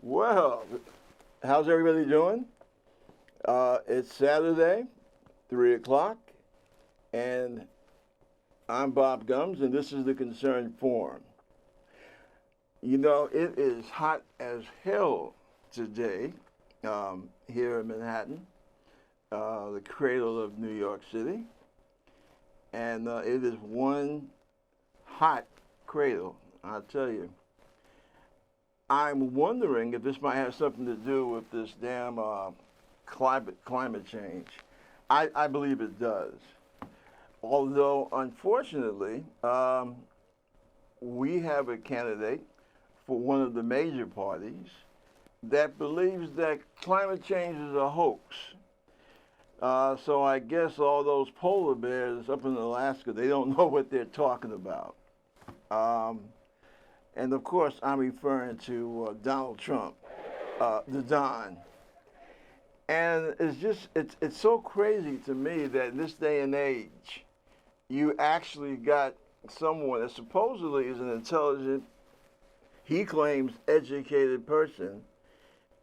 Well, how's everybody doing? It's Saturday, 3 o'clock, and I'm Bob Gums, and this is the Concerned Forum. You know, it is hot as hell today here in Manhattan, the cradle of New York City, and it is one hot cradle, I'll tell you. I'm wondering if this might have something to do with this damn climate change. I believe it does. Although, unfortunately, we have a candidate for one of the major parties that believes that climate change is a hoax. So I guess all those polar bears up in Alaska, they don't know what they're talking about. And of course, I'm referring to Donald Trump, the Don. And it's so crazy to me that in this day and age, you actually got someone that supposedly is an intelligent, he claims, educated person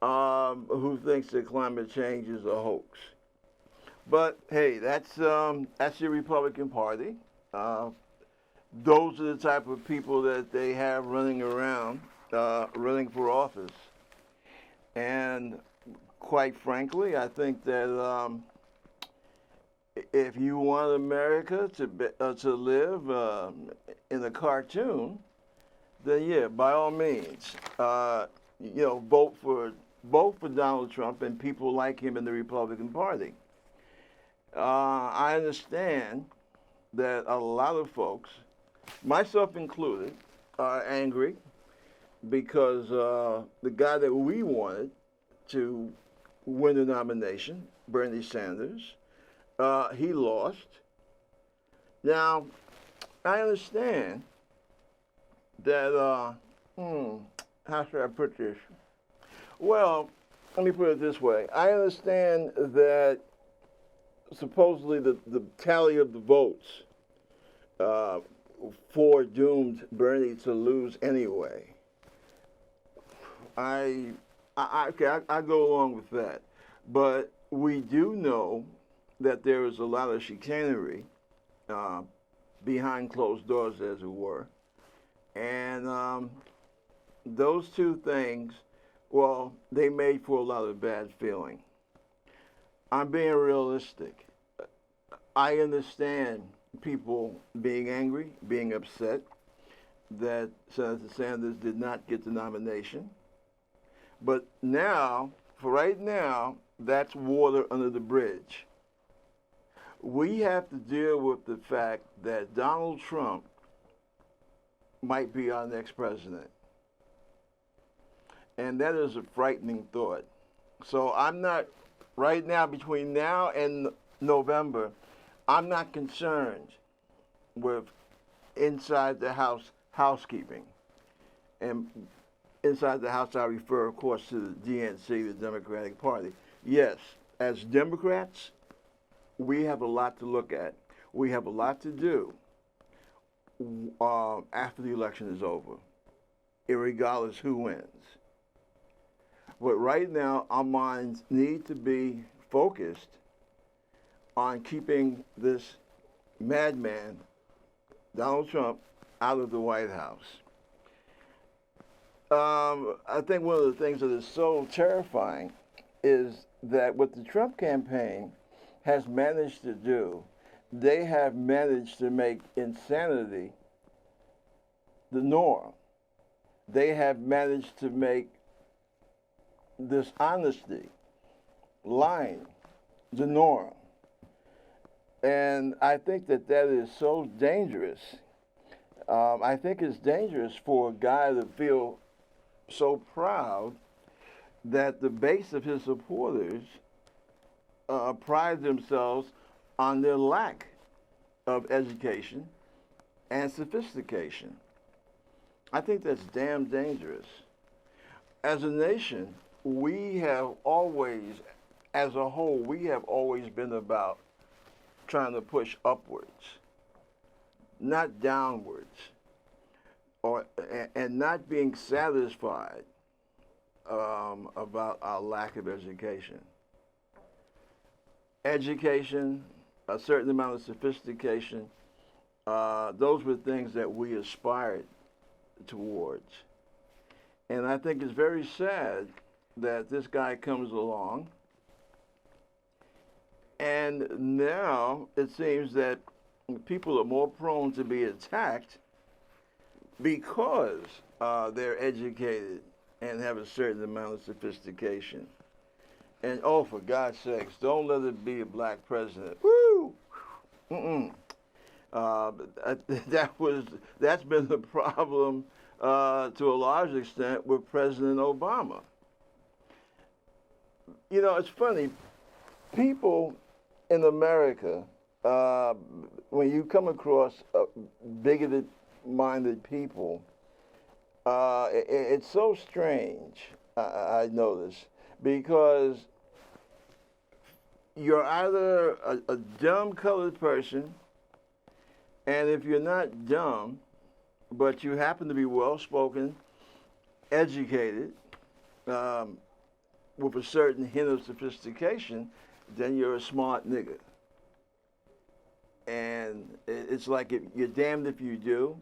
who thinks that climate change is a hoax. But hey, that's your Republican Party. Those are the type of people that they have running around, running for office. And quite frankly, I think that if you want America to live in a cartoon, then yeah, by all means, vote for Donald Trump and people like him in the Republican Party. I understand that a lot of folks, myself included, are angry because the guy that we wanted to win the nomination, Bernie Sanders, he lost. Now, I understand that, how should I put this? Well, let me put it this way. I understand that supposedly the tally of the votes foredoomed Bernie to lose anyway. I go along with that. But we do know that there is a lot of chicanery behind closed doors, as it were. And those two things, well, they made for a lot of bad feeling. I'm being realistic. I understand people being angry, being upset that Senator Sanders did not get the nomination. But now, for right now, that's water under the bridge. We have to deal with the fact that Donald Trump might be our next president. And that is a frightening thought. So I'm not, right now, between now and November, I'm not concerned with inside the house housekeeping. And inside the house, I refer, of course, to the DNC, the Democratic Party. Yes, as Democrats, we have a lot to look at. We have a lot to do after the election is over, irregardless who wins. But right now, our minds need to be focused on keeping this madman, Donald Trump, out of the White House. I think one of the things that is so terrifying is that what the Trump campaign has managed to do, they have managed to make insanity the norm. They have managed to make dishonesty, lying, the norm. And I think that is so dangerous. I think it's dangerous for a guy to feel so proud that the base of his supporters pride themselves on their lack of education and sophistication. I think that's damn dangerous. As a nation, we have always, as a whole, we have always been about trying to push upwards, not downwards, and not being satisfied about our lack of education. Education, a certain amount of sophistication, those were things that we aspired towards. And I think it's very sad that this guy comes along, and now it seems that people are more prone to be attacked because they're educated and have a certain amount of sophistication. And oh, for God's sakes, don't let it be a black president. Woo! Mm-mm. That's been the problem to a large extent with President Obama. You know, it's funny. People in America, when you come across bigoted-minded people, it's so strange, I notice, because you're either a dumb colored person, and if you're not dumb, but you happen to be well-spoken, educated, with a certain hint of sophistication, then you're a smart nigga. And it's like you're damned if you do,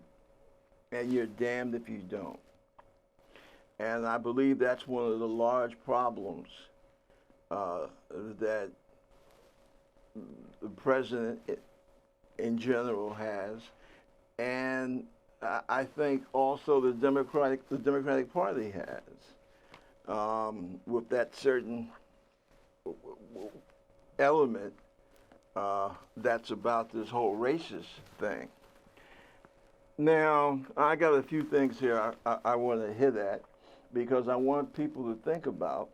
and you're damned if you don't. And I believe that's one of the large problems that the president in general has, and I think also the Democratic Party has, with that certain element that's about this whole racist thing. Now, I got a few things here I want to hit at because I want people to think about.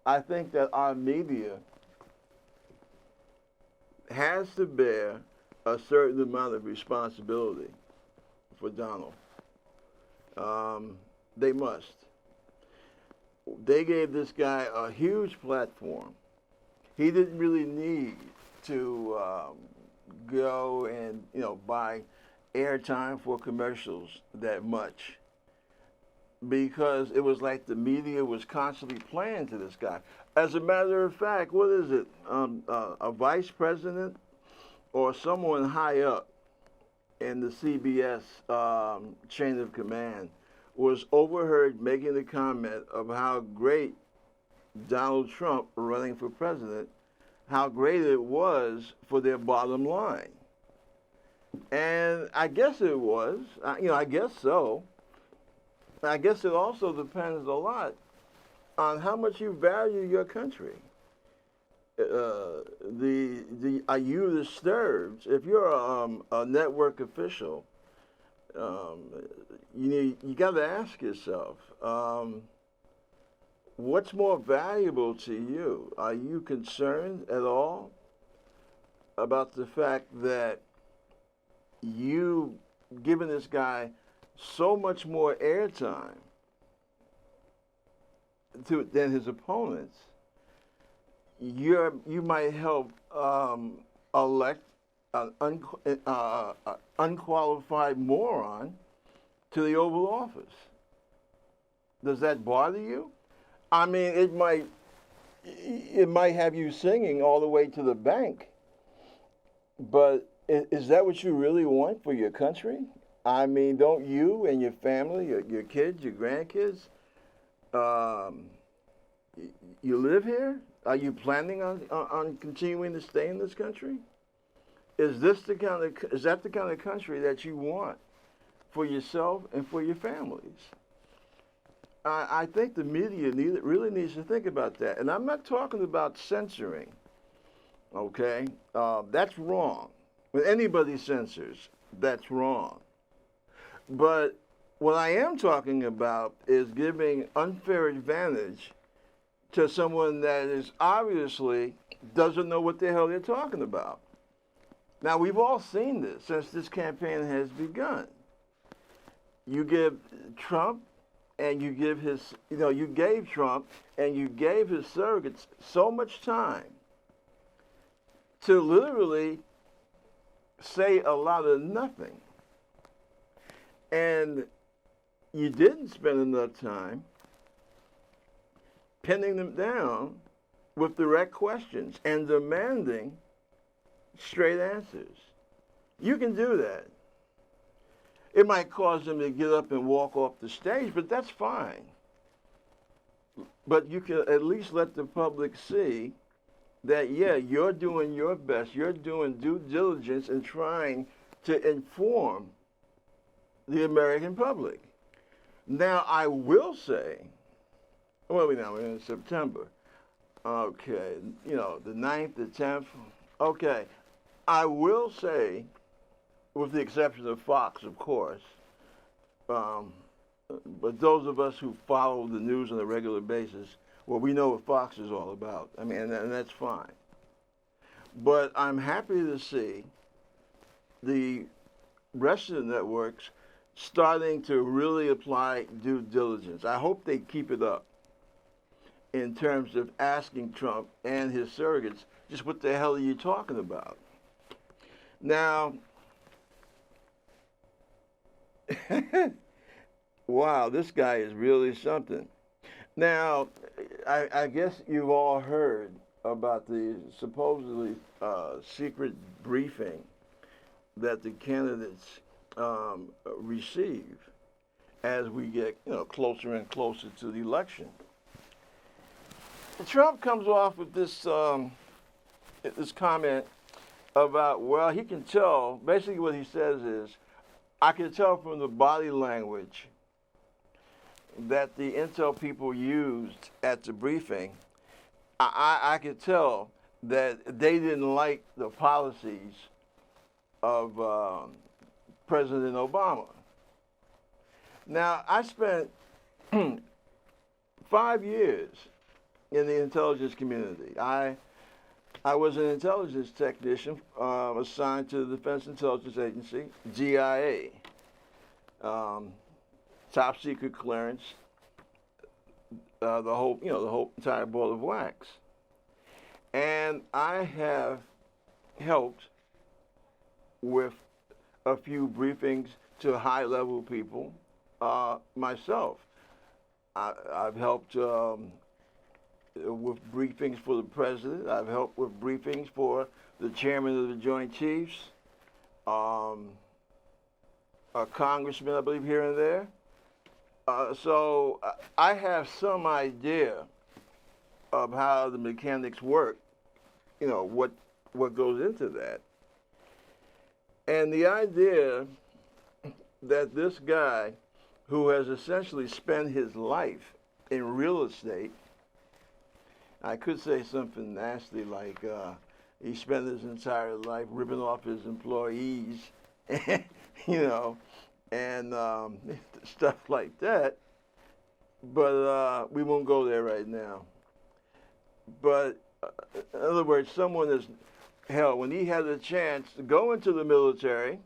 I think that our media has to bear a certain amount of responsibility for Donald. They must. They gave this guy a huge platform. He didn't really need to go and buy airtime for commercials that much, because it was like the media was constantly playing to this guy. As a matter of fact, what is it? A vice president or someone high up in the CBS chain of command was overheard making the comment of how great Donald Trump running for president, how great it was for their bottom line. And I guess it was, I guess so. I guess it also depends a lot on how much you value your country. Are you disturbed? If you're a network official, you got to ask yourself, what's more valuable to you? Are you concerned at all about the fact that you giving this guy so much more airtime than his opponents? You might help elect an unqualified moron to the Oval Office. Does that bother you? I mean, it might have you singing all the way to the bank, but is that what you really want for your country? I mean, don't you and your family, your kids, your grandkids, you live here? Are you planning on continuing to stay in this country? Is that the kind of country that you want for yourself and for your families? I think the media really needs to think about that. And I'm not talking about censoring, okay? That's wrong. When anybody censors, that's wrong. But what I am talking about is giving unfair advantage to someone that is obviously doesn't know what the hell they're talking about. Now, we've all seen this since this campaign has begun. You give Trump and you give you gave Trump and you gave his surrogates so much time to literally say a lot of nothing. And you didn't spend enough time pinning them down with direct questions and demanding straight answers. You can do that. It might cause them to get up and walk off the stage, but that's fine. But you can at least let the public see that, yeah, you're doing your best. You're doing due diligence and trying to inform the American public. Now, I will say, well, we're in September. Okay, you know, the 9th, the 10th. Okay, I will say, with the exception of Fox, of course, but those of us who follow the news on a regular basis, well, we know what Fox is all about. I mean, and that's fine. But I'm happy to see the rest of the networks starting to really apply due diligence. I hope they keep it up in terms of asking Trump and his surrogates, just what the hell are you talking about? Now, wow, this guy is really something. Now, I guess you've all heard about the supposedly secret briefing that the candidates receive as we get, you know, closer and closer to the election. Trump comes off with this this comment about, well, he can tell. Basically, what he says is, I can tell from the body language that the intel people used at the briefing, I could tell that they didn't like the policies of President Obama. Now, I spent 5 years in the intelligence community. I was an intelligence technician assigned to the Defense Intelligence Agency, DIA. Top secret clearance, the whole entire ball of wax. And I have helped with a few briefings to high-level people myself. I've helped with briefings for the president. I've helped with briefings for the chairman of the Joint Chiefs, a congressman, I believe, here and there. So I have some idea of how the mechanics work, you know, what goes into that. And the idea that this guy, who has essentially spent his life in real estate, I could say something nasty like he spent his entire life ripping off his employees, you know, and stuff like that. But we won't go there right now. But in other words, someone is, hell, when he had a chance to go into the military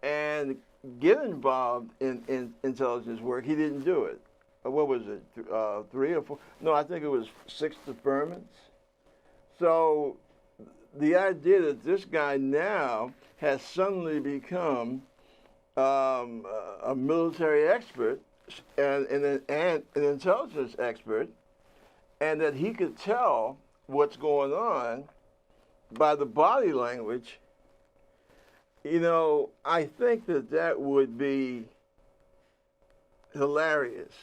and get involved in intelligence work, he didn't do it. What was it, 3 or 4? No, I think it was 6 deferments. So the idea that this guy now has suddenly become a military expert and an intelligence expert, and that he could tell what's going on by the body language, you know, I think that would be hilarious.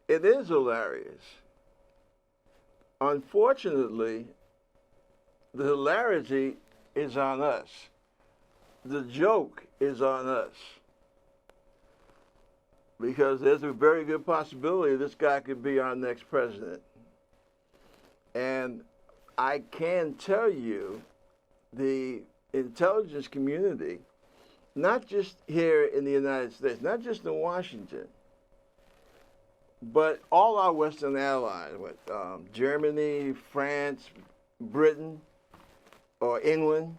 It is hilarious. Unfortunately, the hilarity is on us. The joke is on us. Because there's a very good possibility this guy could be our next president. And I can tell you, the intelligence community, not just here in the United States, not just in Washington, but all our Western allies, with Germany, France, Britain, or England,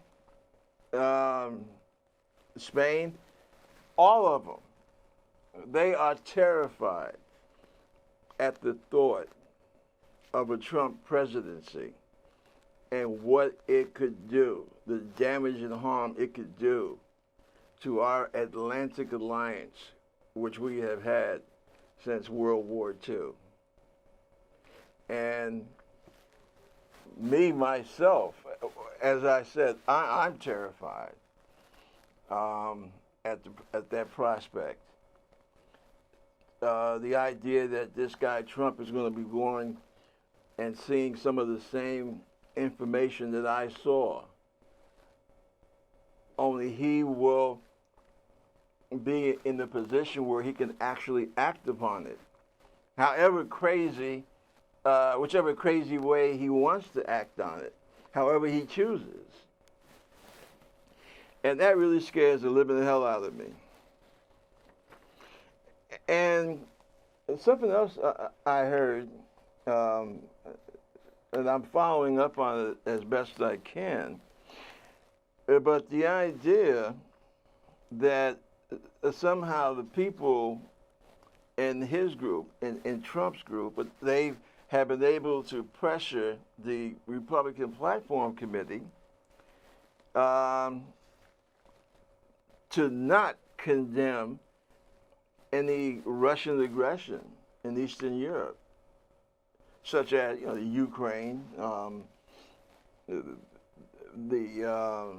Spain, all of them, they are terrified at the thought of a Trump presidency and what it could do, the damage and harm it could do to our Atlantic alliance which we have had since World War II. And me, myself, as I said, I'm terrified at that prospect. The idea that this guy Trump is going to be going and seeing some of the same information that I saw, only he will be in the position where he can actually act upon it. However crazy, whichever crazy way he wants to act on it, however he chooses. And that really scares the living hell out of me. And something else I heard, and I'm following up on it as best I can, but the idea that somehow the people in his group, in Trump's group, but they have been able to pressure the Republican Platform Committee to not condemn any Russian aggression in Eastern Europe, such as the Ukraine, the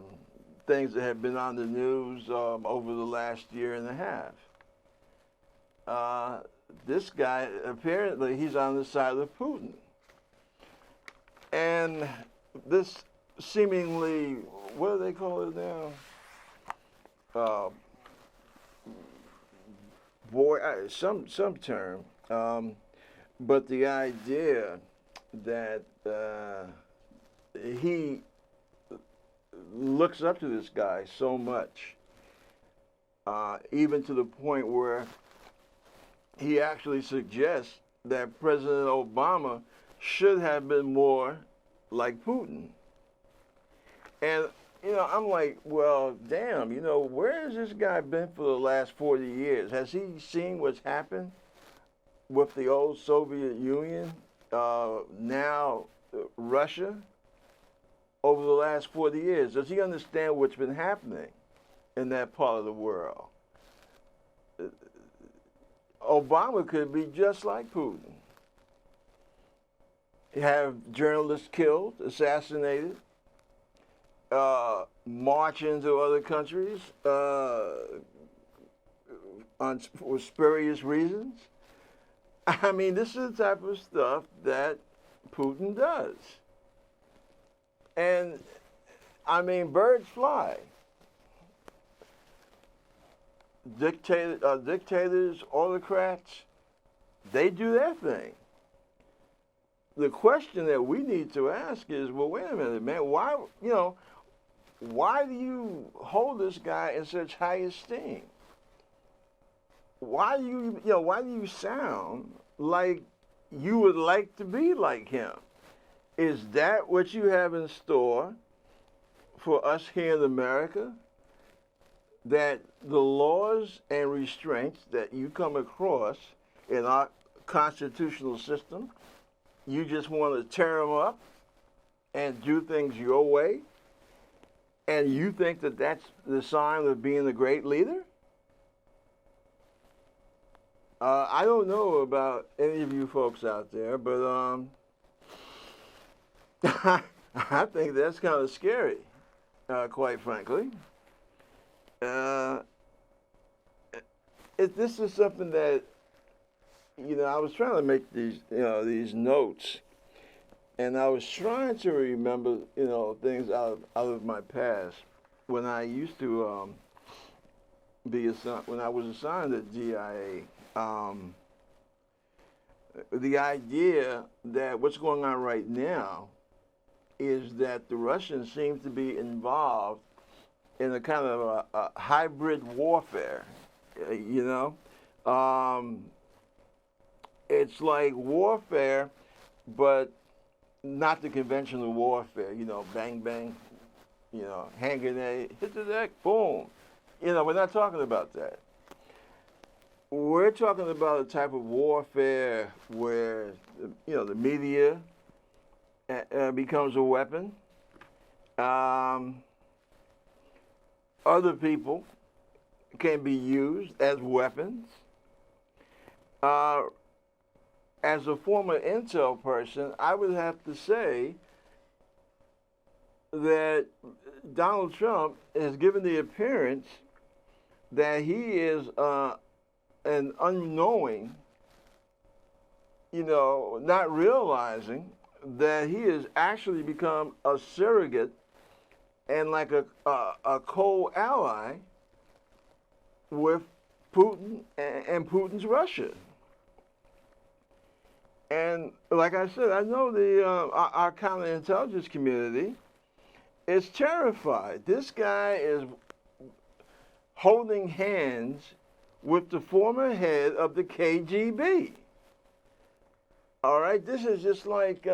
things that have been on the news over the last year and a half. This guy, apparently, he's on the side of Putin. And this seemingly, what do they call it now? Some term. But the idea that he looks up to this guy so much, even to the point where he actually suggests that President Obama should have been more like Putin. And, I'm like, well, damn, where has this guy been for the last 40 years? Has he seen what's happened with the old Soviet Union, now Russia, over the last 40 years? Does he understand what's been happening in that part of the world? Obama could be just like Putin. Have journalists killed, assassinated, march into other countries for spurious reasons. I mean, this is the type of stuff that Putin does. And, I mean, birds fly. Dictators, autocrats, they do their thing. The question that we need to ask is, well, wait a minute, man, why do you hold this guy in such high esteem? Why do you sound like you would like to be like him? Is that what you have in store for us here in America? That the laws and restraints that you come across in our constitutional system, you just want to tear them up and do things your way? And you think that that's the sign of being a great leader? I don't know about any of you folks out there, but I think that's kind of scary, quite frankly. This is something that, I was trying to make these notes, and I was trying to remember, things out of my past when I used to when I was assigned at GIA. The idea that what's going on right now is that the Russians seem to be involved in a kind of a hybrid warfare, It's like warfare, but not the conventional warfare, bang, bang, hand grenade, hit the deck, boom. We're not talking about that. We're talking about a type of warfare where, the media becomes a weapon. Other people can be used as weapons. Uh, as a former intel person, I would have to say that Donald Trump has given the appearance that he is an unknowing, not realizing that he has actually become a surrogate and like a co-ally with Putin and Putin's Russia. And like I said, I know our counterintelligence community is terrified. This guy is holding hands with the former head of the KGB. All right, this is just like,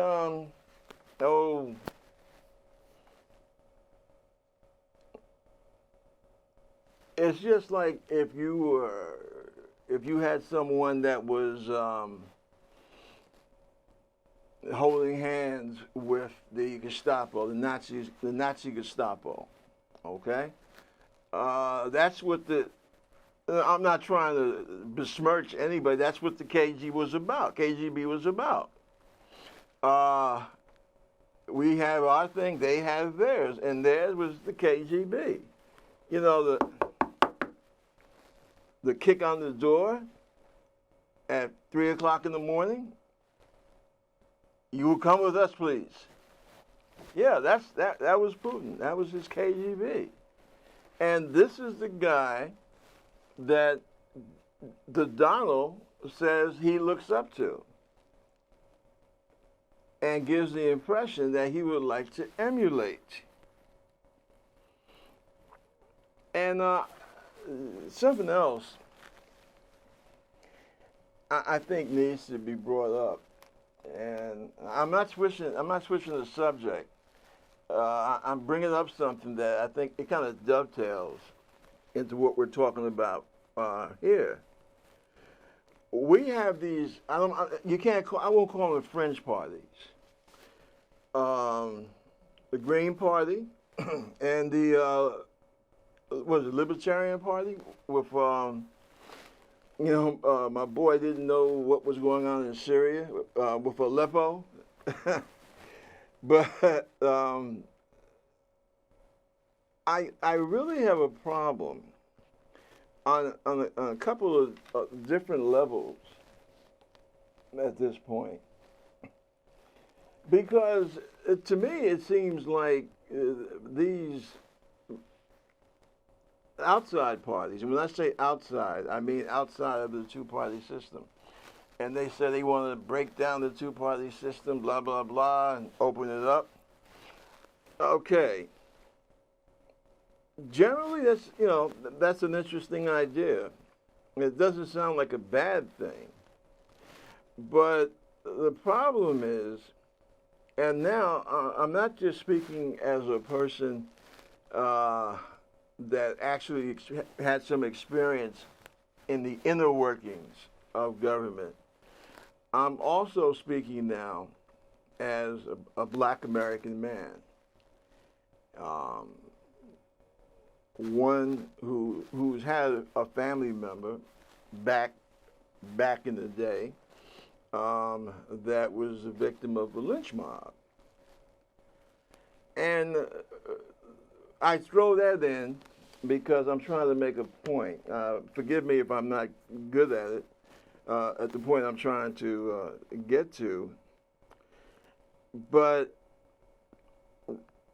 it's just like if you had someone that was holding hands with the Gestapo, the Nazi Gestapo. Okay, that's what I'm not trying to besmirch anybody. That's what the KGB was about. We have our thing, they have theirs, and theirs was the KGB. The kick on the door at 3 o'clock in the morning. You will come with us, please. Yeah, that was Putin. That was his KGB. And this is the guy that the Donald says he looks up to and gives the impression that he would like to emulate. And something else I think needs to be brought up. And I'm not switching the subject. I'm bringing up something that I think it kind of dovetails into what we're talking about here. We have these. I won't call them fringe parties. The Green Party and the Libertarian Party with my boy didn't know what was going on in Syria with Aleppo. But I really have a problem on a couple of different levels at this point. Because to me it seems like these outside parties, and when I say outside, I mean outside of the two-party system. And they say they want to break down the two-party system, blah, blah, blah, and open it up. Okay. Generally, that's an interesting idea. It doesn't sound like a bad thing. But the problem is, and now I'm not just speaking as a person that actually had some experience in the inner workings of government. I'm also speaking now as a black American man, one who's had a family member back in the day that was a victim of a lynch mob. And I throw that in because I'm trying to make a point. Forgive me if I'm not good at it, at the point I'm trying to get to. But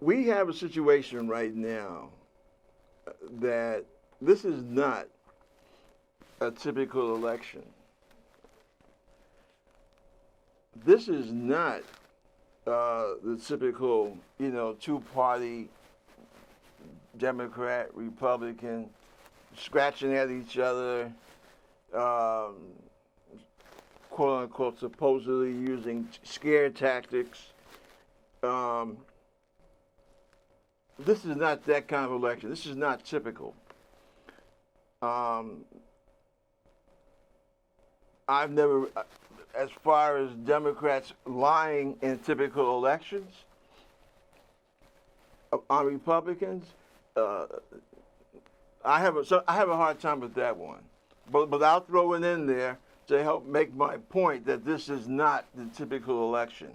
we have a situation right now that this is not a typical election. This is not the typical, two-party Democrat, Republican, scratching at each other, quote unquote, supposedly using scare tactics. This is not that kind of election. This is not typical. I've never, as far as Democrats lying in typical elections on Republicans, I have a hard time with that one. But I'll throw it in there to help make my point that this is not the typical election.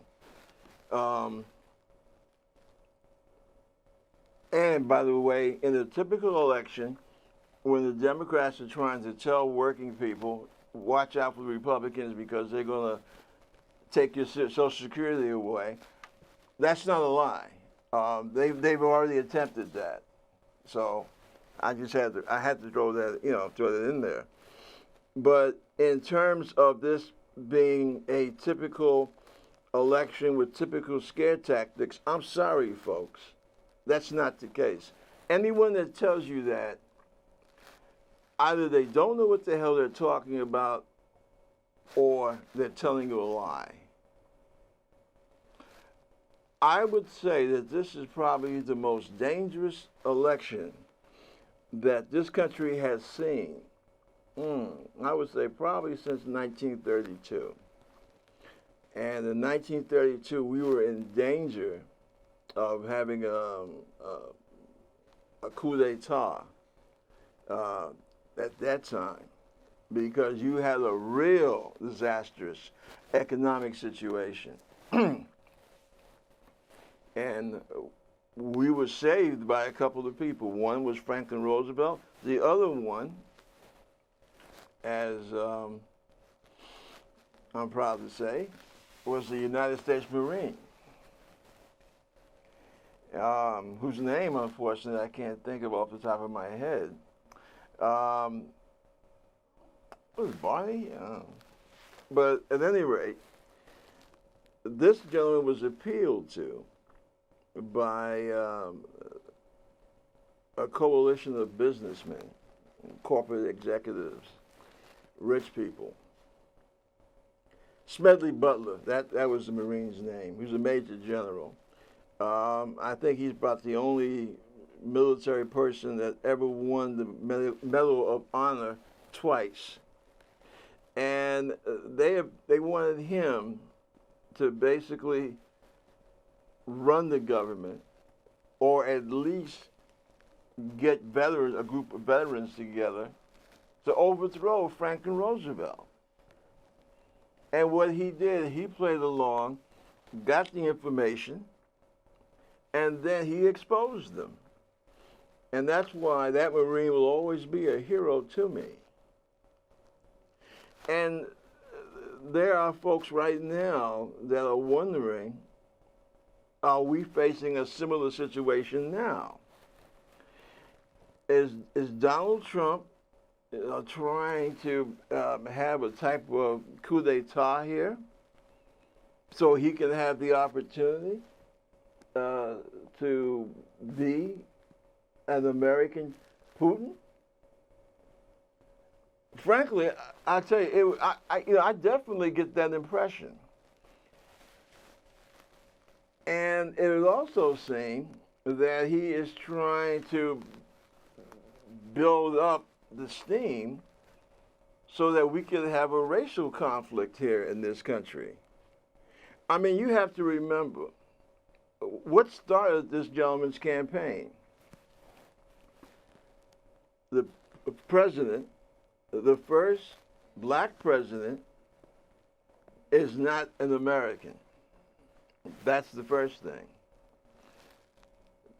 And by the way, in a typical election, when the Democrats are trying to tell working people, watch out for the Republicans because they're going to take your Social Security away, that's not a lie. They've already attempted that. So I had to throw that in there. But in terms of this being a typical election with typical scare tactics, I'm sorry, folks. That's not the case. Anyone that tells you that, either they don't know what the hell they're talking about or they're telling you a lie. I would say that this is probably the most dangerous election that this country has seen. I would say probably since 1932. And in 1932, we were in danger of having a coup d'etat at that time, because you had a real disastrous economic situation. And we were saved by a couple of people. One was Franklin Roosevelt. The other one, as I'm proud to say, was the United States Marine, whose name, unfortunately, I can't think of off the top of my head. Was it Barney? But at any rate, this gentleman was appealed to by a coalition of businessmen, corporate executives, rich people. Smedley Butler, that was the Marine's name. He was a major general. I think he's about the only military person that ever won the Medal of Honor twice. And they wanted him to basically run the government, or at least get a group of veterans together to overthrow Franklin Roosevelt. And what he did, he played along, got the information, and then he exposed them. And that's why that Marine will always be a hero to me. And there are folks right now that are wondering, are we facing a similar situation now? Is Donald Trump trying to have a type of coup d'etat here so he can have the opportunity to be an American Putin? Frankly, I tell you, I definitely get that impression. And it would also seem that he is trying to build up the steam so that we could have a racial conflict here in this country. I mean, you have to remember, what started this gentleman's campaign? The president, the first black president, is not an American. That's the first thing,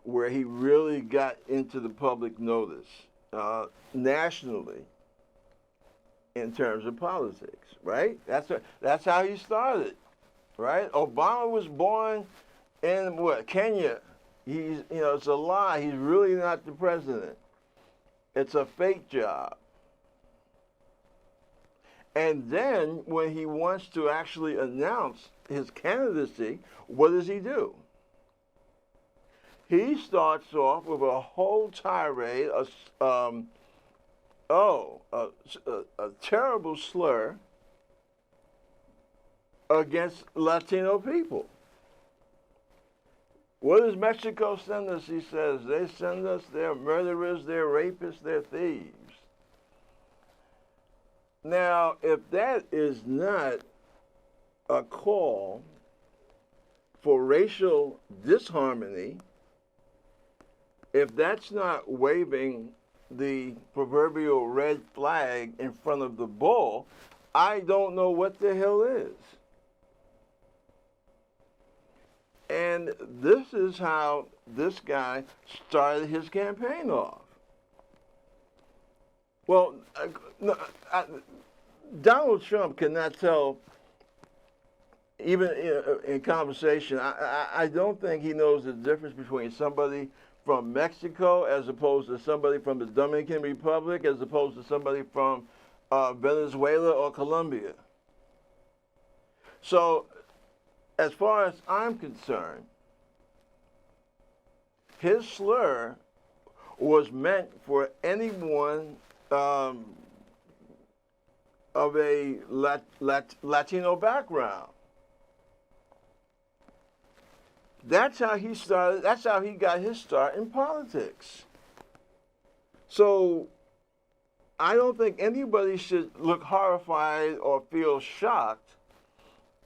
where he really got into the public notice nationally in terms of politics, right? That's how he started, right? Obama was born in Kenya. It's a lie. He's really not the president. It's a fake job. And then when he wants to actually announce his candidacy, what does he do? He starts off with a whole tirade, a terrible slur against Latino people. What does Mexico send us? He says, they send us their murderers, their rapists, their thieves. Now, if that is not a call for racial disharmony, if that's not waving the proverbial red flag in front of the bull, I don't know what the hell is. And this is how this guy started his campaign off. Well, no, Donald Trump cannot tell, even in conversation, I don't think he knows the difference between somebody from Mexico as opposed to somebody from the Dominican Republic as opposed to somebody from Venezuela or Colombia. So, as far as I'm concerned, his slur was meant for anyone of a Latino background. That's how he started. That's how he got his start in politics. So I don't think anybody should look horrified or feel shocked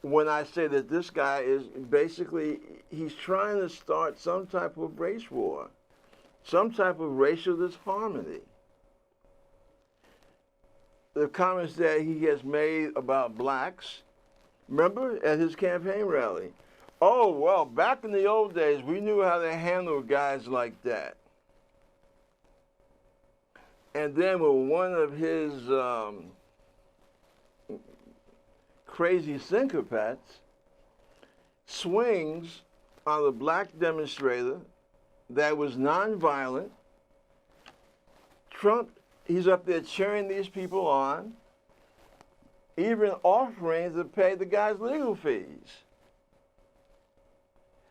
when I say that this guy is basically, he's trying to start some type of race war, some type of racial disharmony. The comments that he has made about blacks, remember at his campaign rally, oh, well, back in the old days, we knew how to handle guys like that. And then when one of his crazy sycophants swings on a black demonstrator that was nonviolent, Trump, he's up there cheering these people on, even offering to pay the guy's legal fees.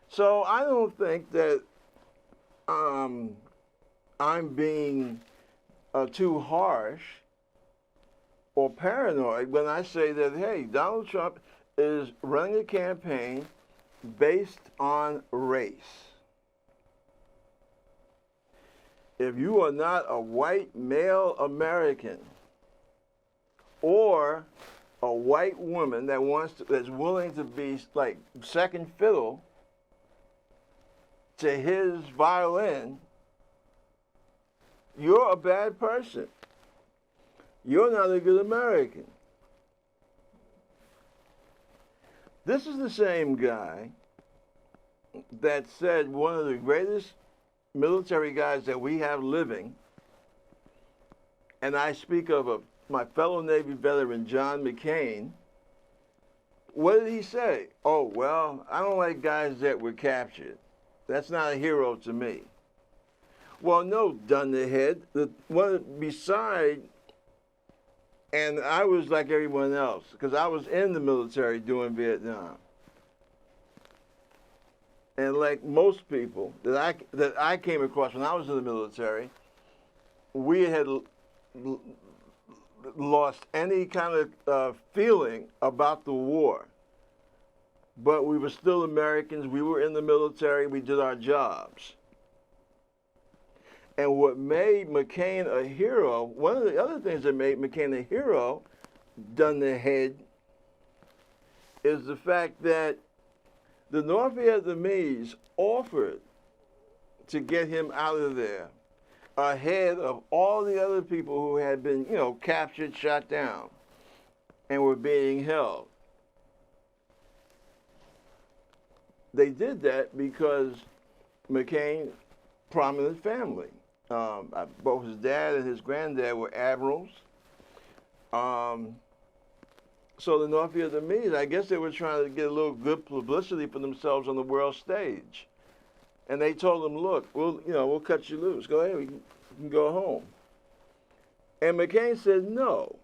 So I don't think that I'm being too harsh or paranoid when I say that, hey, Donald Trump is running a campaign based on race. If you are not a white male American or a white woman that's willing to be like second fiddle to his violin, you're a bad person. You're not a good American. This is the same guy that said one of the greatest military guys that we have living, and I speak of my fellow Navy veteran, John McCain. What did he say? Oh, well, I don't like guys that were captured. That's not a hero to me. Well, no, dunderhead. The one beside, and I was like everyone else because I was in the military during Vietnam, and like most people that I came across when I was in the military, we had lost any kind of feeling about the war. But we were still Americans. We were in the military. We did our jobs. And what made McCain a hero, one of the other things that made McCain a hero, dunderhead, is the fact that the North Vietnamese offered to get him out of there ahead of all the other people who had been, captured, shot down, and were being held. They did that because McCain, prominent family. Both his dad and his granddad were admirals. So the North Vietnamese, I guess they were trying to get a little good publicity for themselves on the world stage. And they told him, look, we'll cut you loose. Go ahead, we can go home. And McCain said, no.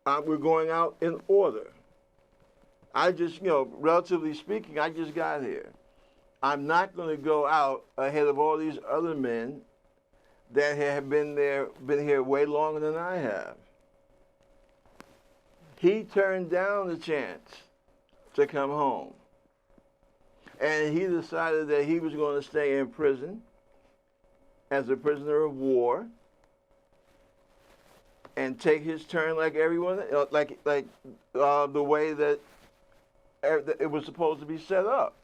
We're going out in order. I just, relatively speaking, I just got here. I'm not going to go out ahead of all these other men that have been here way longer than I have. He turned down the chance to come home. And he decided that he was going to stay in prison as a prisoner of war and take his turn like everyone, like the way that it was supposed to be set up.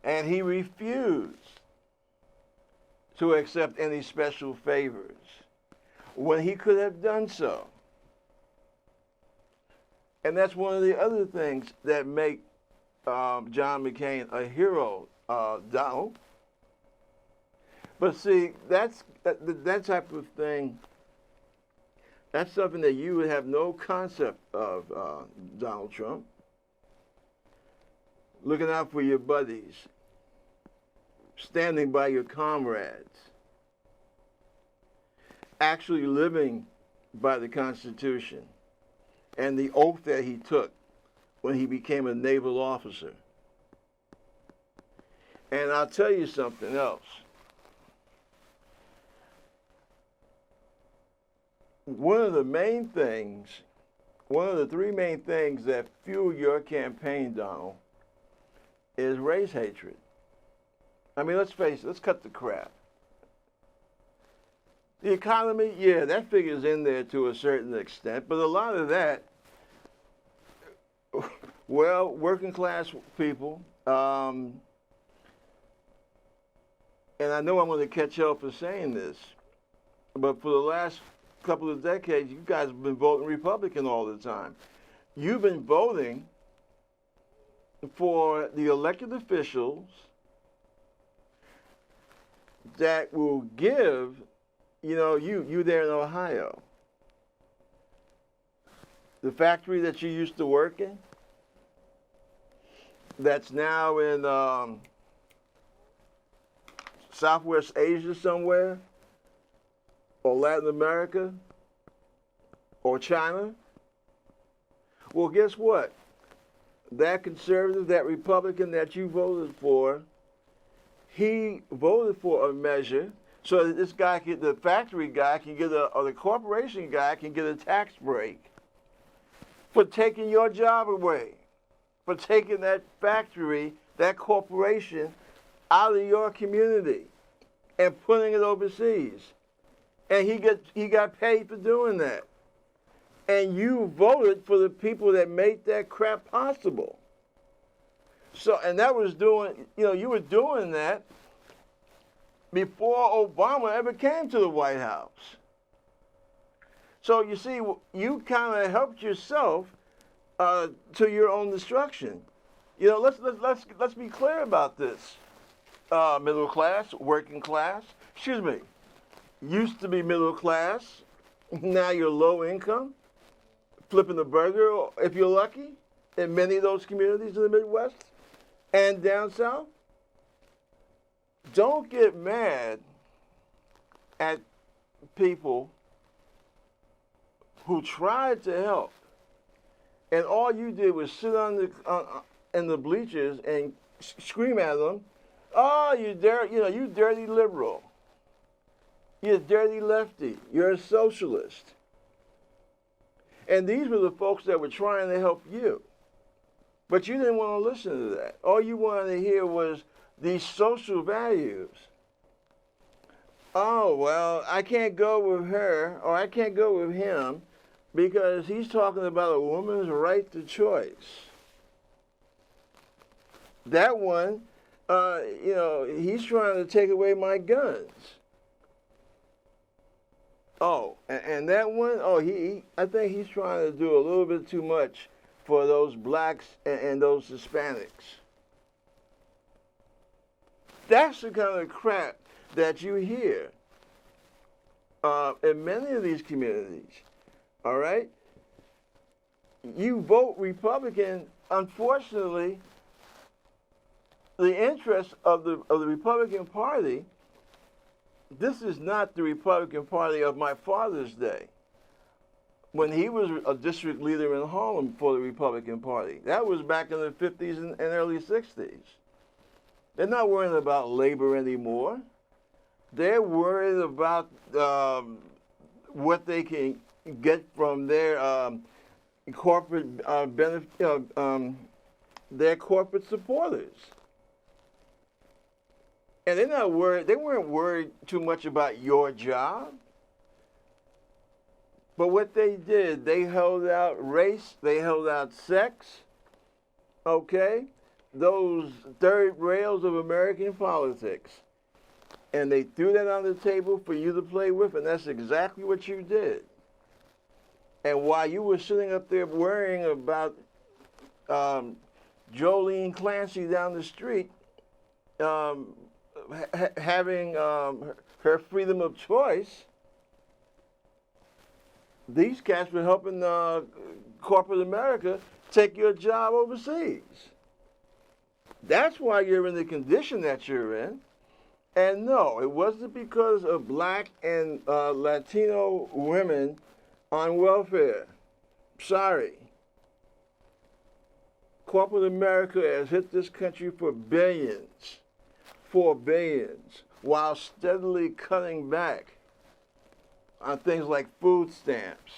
And he refused to accept any special favors. when he could have done so. And that's one of the other things that make John McCain a hero, Donald. But see, that type of thing, that's something that you would have no concept of, Donald Trump. Looking out for your buddies, standing by your comrades, actually living by the Constitution and the oath that he took when he became a naval officer. And I'll tell you something else. One of the three main things that fuel your campaign, Donald, is race hatred. I mean, let's face it, let's cut the crap. The economy, yeah, that figures in there to a certain extent, but a lot of that, well, working class people, and I know I'm going to catch up for saying this, but for the last couple of decades, you guys have been voting Republican all the time. You've been voting for the elected officials that will give, you there in Ohio, the factory that you used to work in, that's now in Southwest Asia somewhere, or Latin America, or China. Well, guess what? That conservative, that Republican that you voted for, he voted for a measure so that this guy, the factory guy, can get or the corporation guy can get a tax break for taking your job away, for taking that factory, that corporation out of your community and putting it overseas. And he got paid for doing that. And you voted for the people that made that crap possible. So, and that was you were doing that before Obama ever came to the White House. So you see, you kind of helped yourself to your own destruction. Let's be clear about this. Middle class, working class, used to be middle class, now you're low income, flipping a burger, if you're lucky, in many of those communities in the Midwest and down south. Don't get mad at people who tried to help, and all you did was sit in the bleachers and scream at them, "Oh, you dirty liberal. You're a dirty lefty. You're a socialist." And these were the folks that were trying to help you. But you didn't want to listen to that. All you wanted to hear was these social values. Oh, well, I can't go with her or I can't go with him because he's talking about a woman's right to choice. That one, he's trying to take away my guns. Oh, and that one, I think he's trying to do a little bit too much for those blacks and those Hispanics. That's the kind of crap that you hear in many of these communities, all right? You vote Republican, unfortunately, the interest of the Republican Party. This is not the Republican Party of my father's day, when he was a district leader in Harlem for the Republican Party. That was back in the 50s and early 60s. They're not worrying about labor anymore. They're worried about what they can get from their corporate their corporate supporters. And they're not worried. They weren't worried too much about your job. But what they did, they held out race, they held out sex, okay? Those third rails of American politics. And they threw that on the table for you to play with, and that's exactly what you did. And while you were sitting up there worrying about Jolene Clancy down the street having her freedom of choice, these cats were helping corporate America take your job overseas. That's why you're in the condition that you're in. And no, it wasn't because of black and Latino women on welfare. Sorry. Corporate America has hit this country for billions, while steadily cutting back on things like food stamps,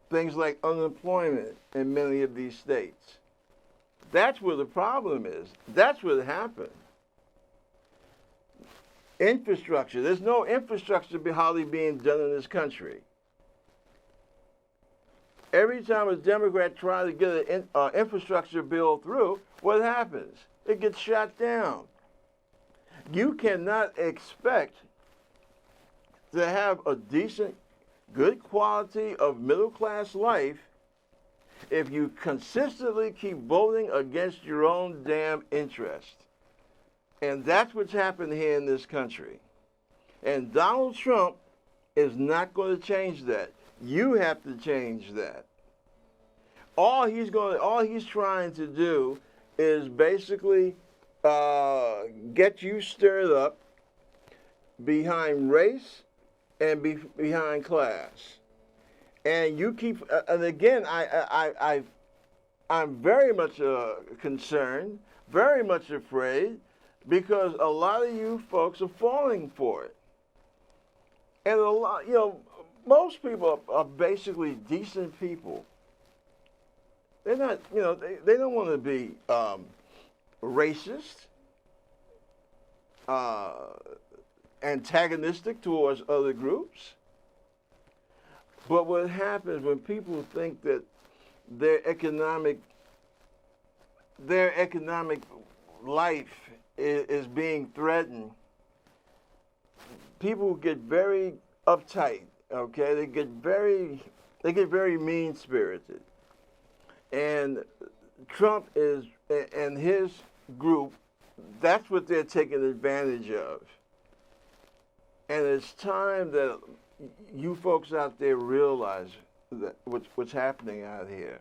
things like unemployment in many of these states. That's where the problem is. That's what happened. Infrastructure. There's no infrastructure hardly being done in this country. Every time a Democrat tries to get an infrastructure bill through, what happens? It gets shot down. You cannot expect to have a decent, good quality of middle-class life if you consistently keep voting against your own damn interest. And that's what's happened here in this country. And Donald Trump is not going to change that. You have to change that. All he's trying to do is basically get you stirred up behind race and behind class. And you keep, and again, I'm very much concerned, very much afraid, because a lot of you folks are falling for it. And a lot, most people are basically decent people. They're not, they don't want to be racist, antagonistic towards other groups. But what happens when people think that their economic life is being threatened, people get very uptight, okay? They get very mean-spirited. And Trump and his group, that's what they're taking advantage of. And it's time that you folks out there realize that what's happening out here.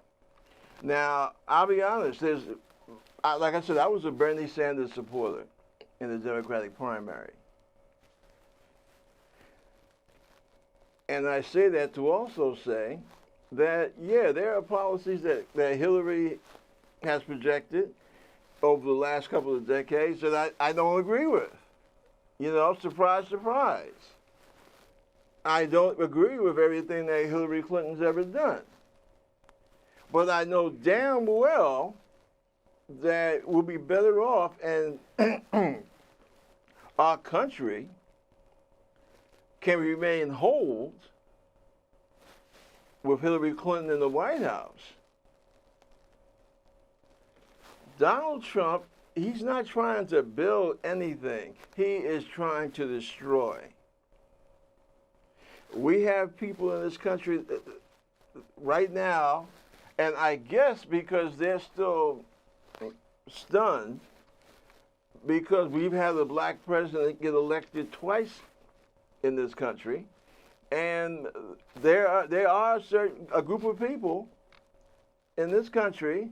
Now, I'll be honest, like I said, I was a Bernie Sanders supporter in the Democratic primary. And I say that to also say that, yeah, there are policies that Hillary has projected over the last couple of decades that I don't agree with. Surprise, surprise. I don't agree with everything that Hillary Clinton's ever done. But I know damn well that we'll be better off, and our country can remain whole with Hillary Clinton in the White House. Donald Trump, he's not trying to build anything. He is trying to destroy. We have people in this country right now, and I guess because they're still stunned, because we've had a black president get elected twice in this country, and there are a group of people in this country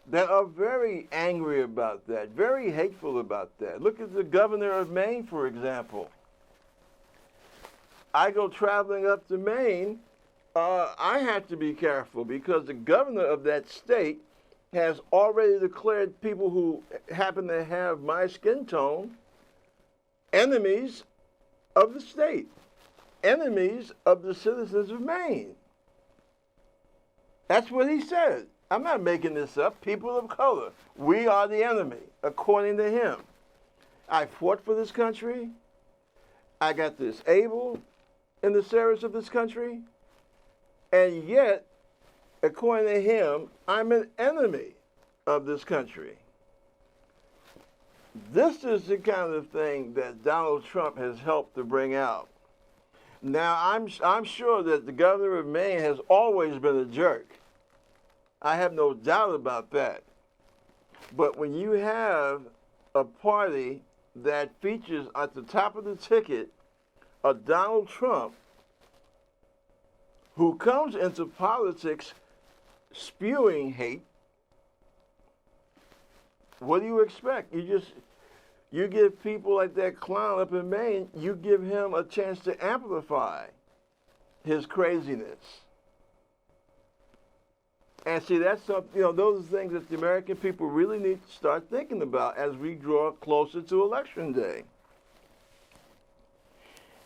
that are very angry about that, very hateful about that. Look at the governor of Maine, for example. I go traveling up to Maine, I have to be careful because the governor of that state has already declared people who happen to have my skin tone enemies of the state, enemies of the citizens of Maine. That's what he said. I'm not making this up. People of color, we are the enemy, according to him. I fought for this country. I got disabled in the service of this country. And yet, according to him, I'm an enemy of this country. This is the kind of thing that Donald Trump has helped to bring out. Now, I'm sure that the governor of Maine has always been a jerk. I have no doubt about that. But when you have a party that features at the top of the ticket a Donald Trump who comes into politics spewing hate, what do you expect? You give people like that clown up in Maine, you give him a chance to amplify his craziness. And see, that's something, those are things that the American people really need to start thinking about as we draw closer to Election Day.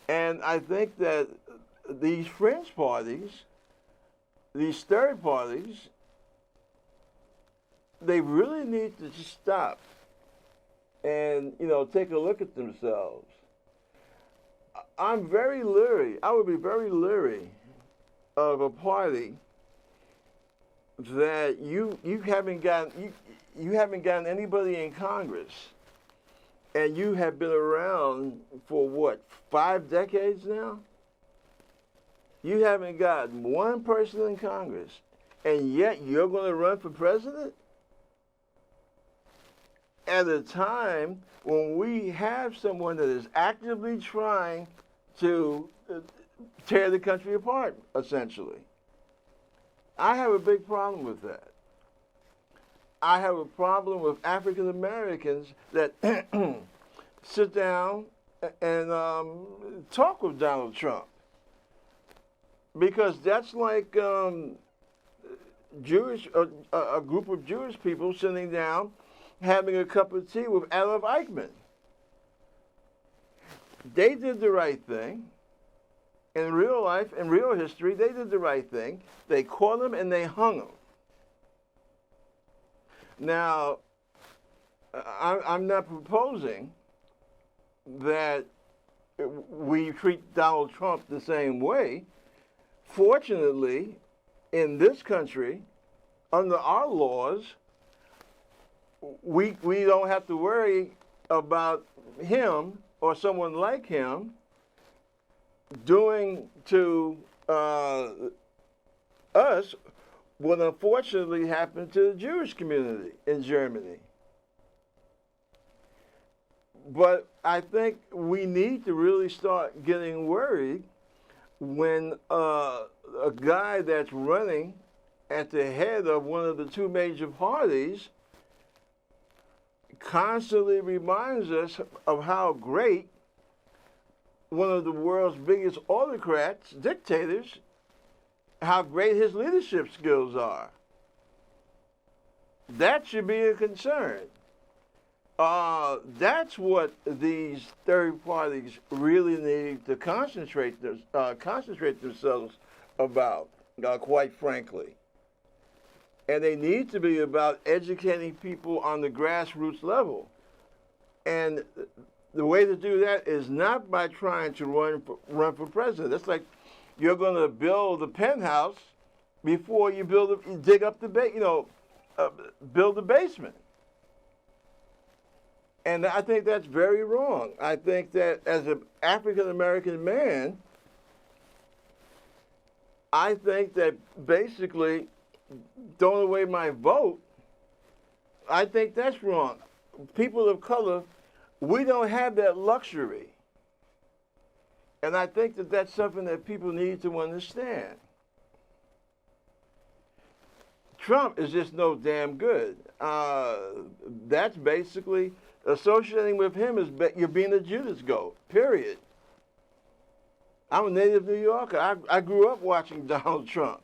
And I think that these fringe parties, these third parties, they really need to just stop and, take a look at themselves. I'm very leery. I would be very leery of a party that you haven't gotten anybody in Congress, and you have been around for what, 5 decades now? You haven't gotten one person in Congress, and yet you're going to run for president? At a time when we have someone that is actively trying to tear the country apart, essentially. I have a big problem with that. I have a problem with African Americans that sit down and talk with Donald Trump. Because that's like a group of Jewish people sitting down having a cup of tea with Adolf Eichmann. They did the right thing. In real life, in real history, they did the right thing. They caught him and they hung him. Now, I'm not proposing that we treat Donald Trump the same way. Fortunately, in this country, under our laws, we don't have to worry about him or someone like him doing to us what unfortunately happened to the Jewish community in Germany. But I think we need to really start getting worried when a guy that's running at the head of one of the two major parties constantly reminds us of how great one of the world's biggest autocrats, dictators, how great his leadership skills are. That should be a concern. That's what these third parties really need to concentrate themselves about, quite frankly. And they need to be about educating people on the grassroots level. And the way to do that is not by trying to run for president. It's like you're going to build a penthouse before you dig up the build the basement. And I think that's very wrong. I think that as an African American man, I think that basically throwing away my vote, I think that's wrong. People of color, we don't have that luxury. And I think that that's something that people need to understand. Trump is just no damn good. That's basically, associating with him is you're being a Judas goat, period. I'm a native New Yorker. I grew up watching Donald Trump.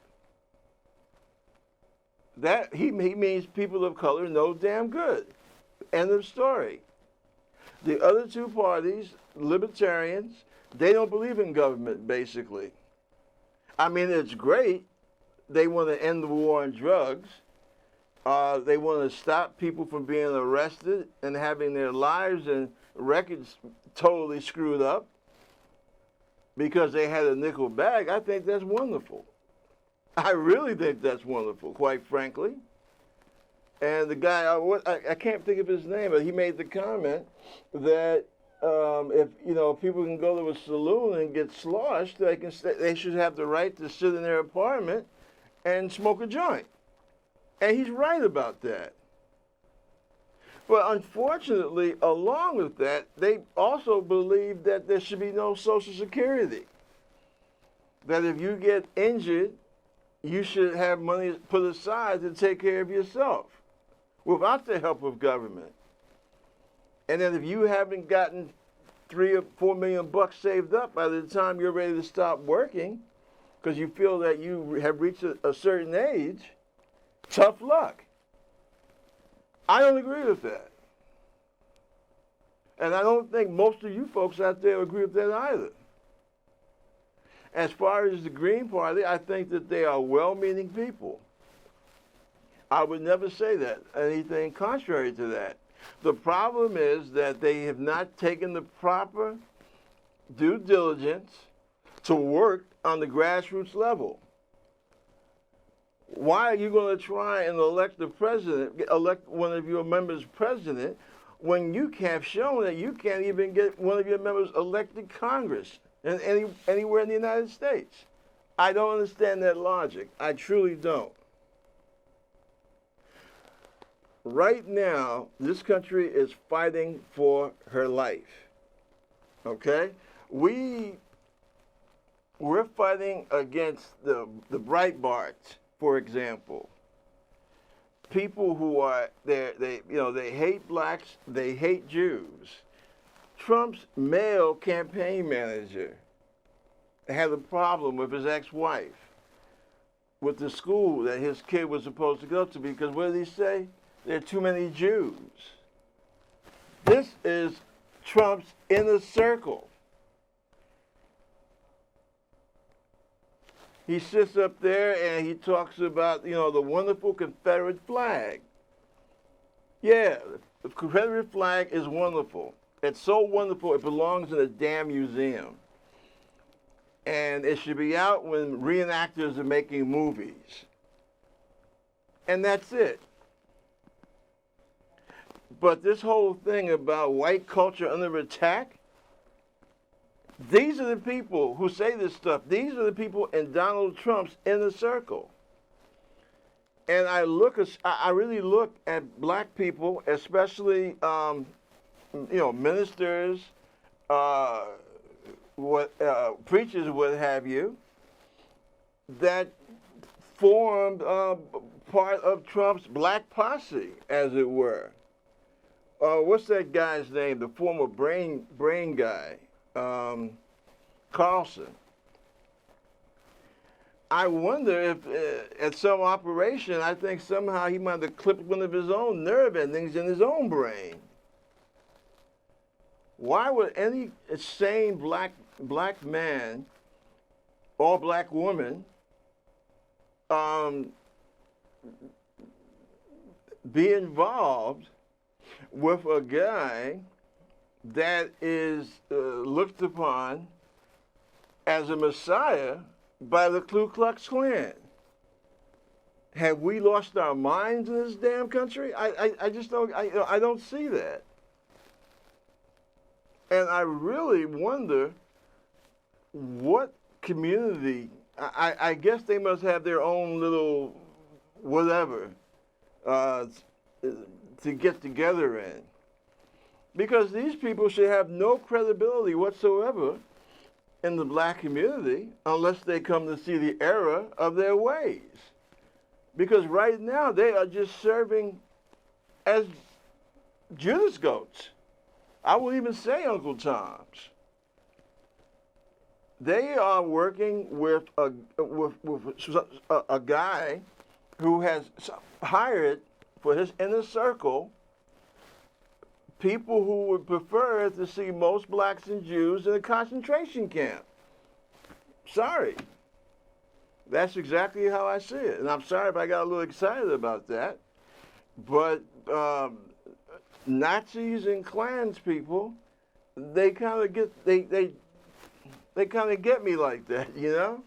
That he means people of color no damn good. End of story. The other two parties, libertarians, they don't believe in government, basically. I mean, it's great. They want to end the war on drugs. They want to stop people from being arrested and having their lives and records totally screwed up because they had a nickel bag. I think that's wonderful. I really think that's wonderful, quite frankly. And the guy, I can't think of his name, but he made the comment that if people can go to a saloon and get sloshed, they should have the right to sit in their apartment and smoke a joint. And he's right about that. But unfortunately, along with that, they also believe that there should be no Social Security. That if you get injured, you should have money put aside to take care of yourself without the help of government. And then if you haven't gotten $3 or $4 million saved up by the time you're ready to stop working, because you feel that you have reached a certain age, tough luck. I don't agree with that. And I don't think most of you folks out there agree with that either. As far as the Green Party, I think that they are well-meaning people. I would never say that, anything contrary to that. The problem is that they have not taken the proper due diligence to work on the grassroots level. Why are you going to try and elect one of your members president, when you have shown that you can't even get one of your members elected Congress anywhere in the United States? I don't understand that logic. I truly don't. Right now, this country is fighting for her life. Okay? We're fighting against the Breitbarts, for example. People who are they hate blacks, they hate Jews. Trump's male campaign manager had a problem with his ex-wife, with the school that his kid was supposed to go to, because what did he say? There are too many Jews. This is Trump's inner circle. He sits up there and he talks about, the wonderful Confederate flag. Yeah, the Confederate flag is wonderful. It's so wonderful, it belongs in a damn museum. And it should be out when reenactors are making movies. And that's it. But this whole thing about white culture under attack, these are the people who say this stuff. These are the people in Donald Trump's inner circle. And I really look at black people, especially, ministers, preachers, what have you, that formed part of Trump's black posse, as it were. What's that guy's name? The former brain guy, Carlson. I wonder if at some operation, I think somehow he might have clipped one of his own nerve endings in his own brain. Why would any sane black man or black woman be involved with a guy that is looked upon as a messiah by the Ku Klux Klan? Have we lost our minds in this damn country? I just don't, I don't see that. And I really wonder what community, I guess they must have their own little whatever to get together in. Because these people should have no credibility whatsoever in the black community unless they come to see the error of their ways. Because right now they are just serving as Judas goats. I won't even say Uncle Toms. They are working with a guy who has hired for his inner circle people who would prefer to see most blacks and Jews in a concentration camp. Sorry. That's exactly how I see it. And I'm sorry if I got a little excited about that. But Nazis and Klans people, they kind of get they kind of get me like that, you know?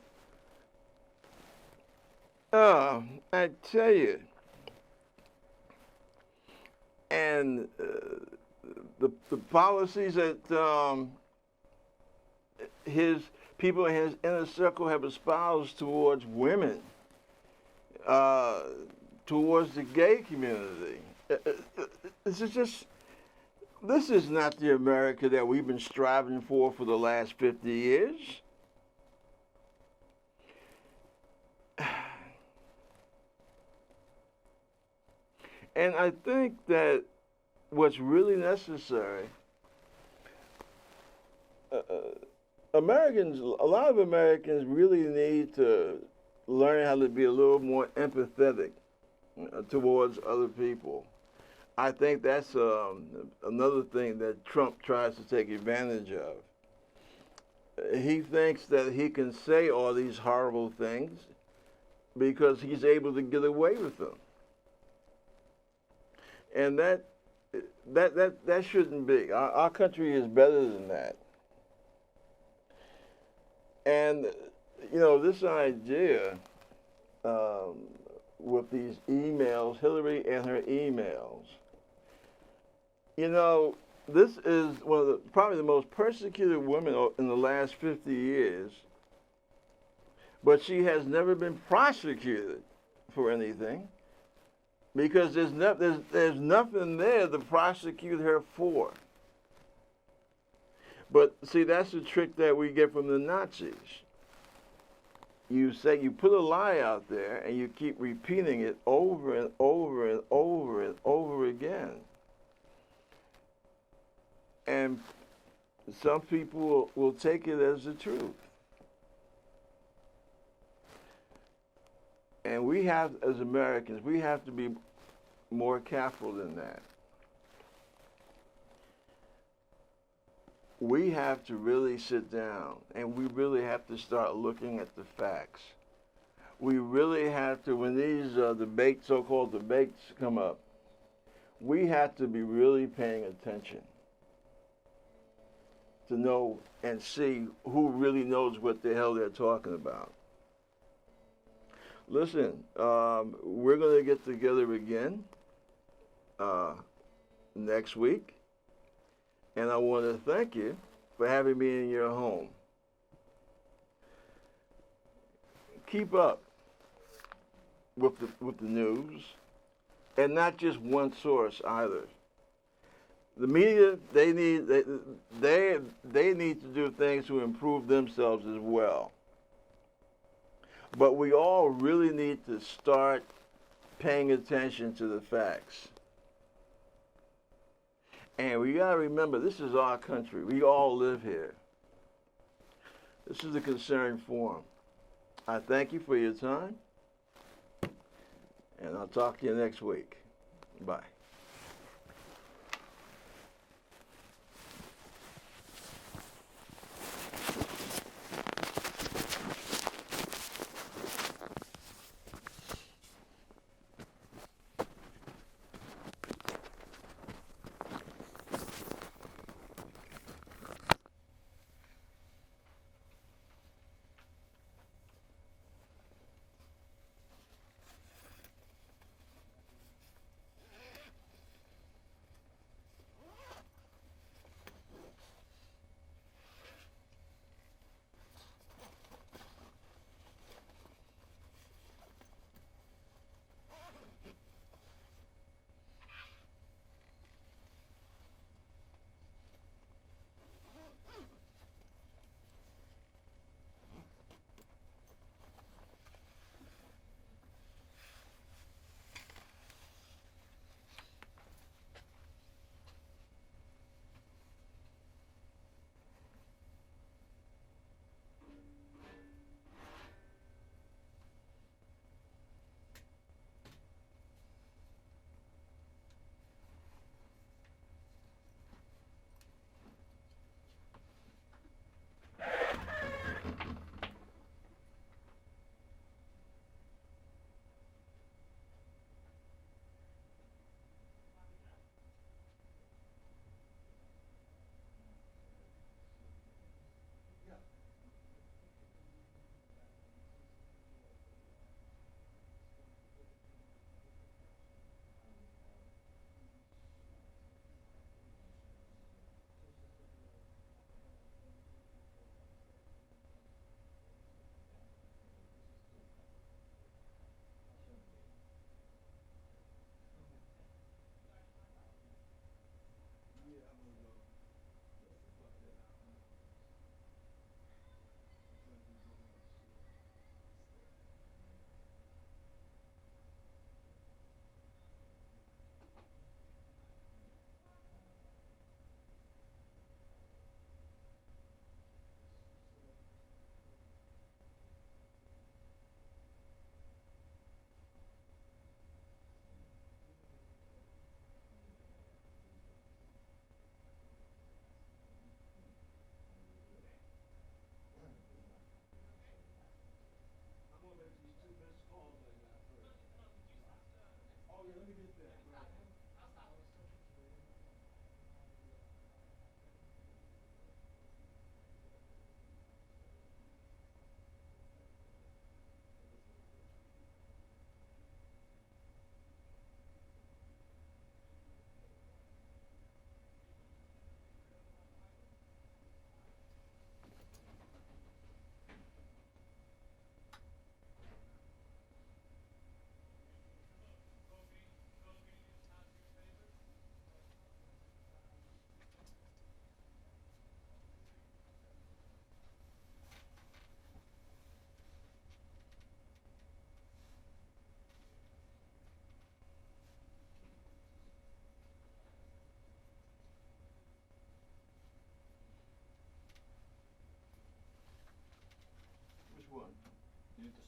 Oh, I tell you. and the policies that his people in his inner circle have espoused towards women, towards the gay community. This is not the America that we've been striving for the last 50 years. And I think that what's really necessary, a lot of Americans really need to learn how to be a little more empathetic towards other people. I think that's another thing that Trump tries to take advantage of. He thinks that he can say all these horrible things because he's able to get away with them. And that shouldn't be. Our country is better than that. And, you know, this idea with these emails, Hillary and her emails, you know, this is probably the most persecuted woman in the last 50 years, but she has never been prosecuted for anything because there's nothing there to prosecute her for. But see, that's the trick that we get from the Nazis. You put a lie out there and you keep repeating it over and over and over and over again. And some people will take it as the truth. And we have, as Americans, we have to be more careful than that. We have to really sit down and we really have to start looking at the facts. We really have to, when these so-called debates come up, we have to be really paying attention to know and see who really knows what the hell they're talking about. Listen, we're going to get together again next week. And I want to thank you for having me in your home. Keep up with the news, and not just one source either. The media, they need to do things to improve themselves as well. But we all really need to start paying attention to the facts. And we got to remember, this is our country. We all live here. This is the Concerned Forum. I thank you for your time, and I'll talk to you next week. Bye.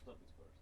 topics first.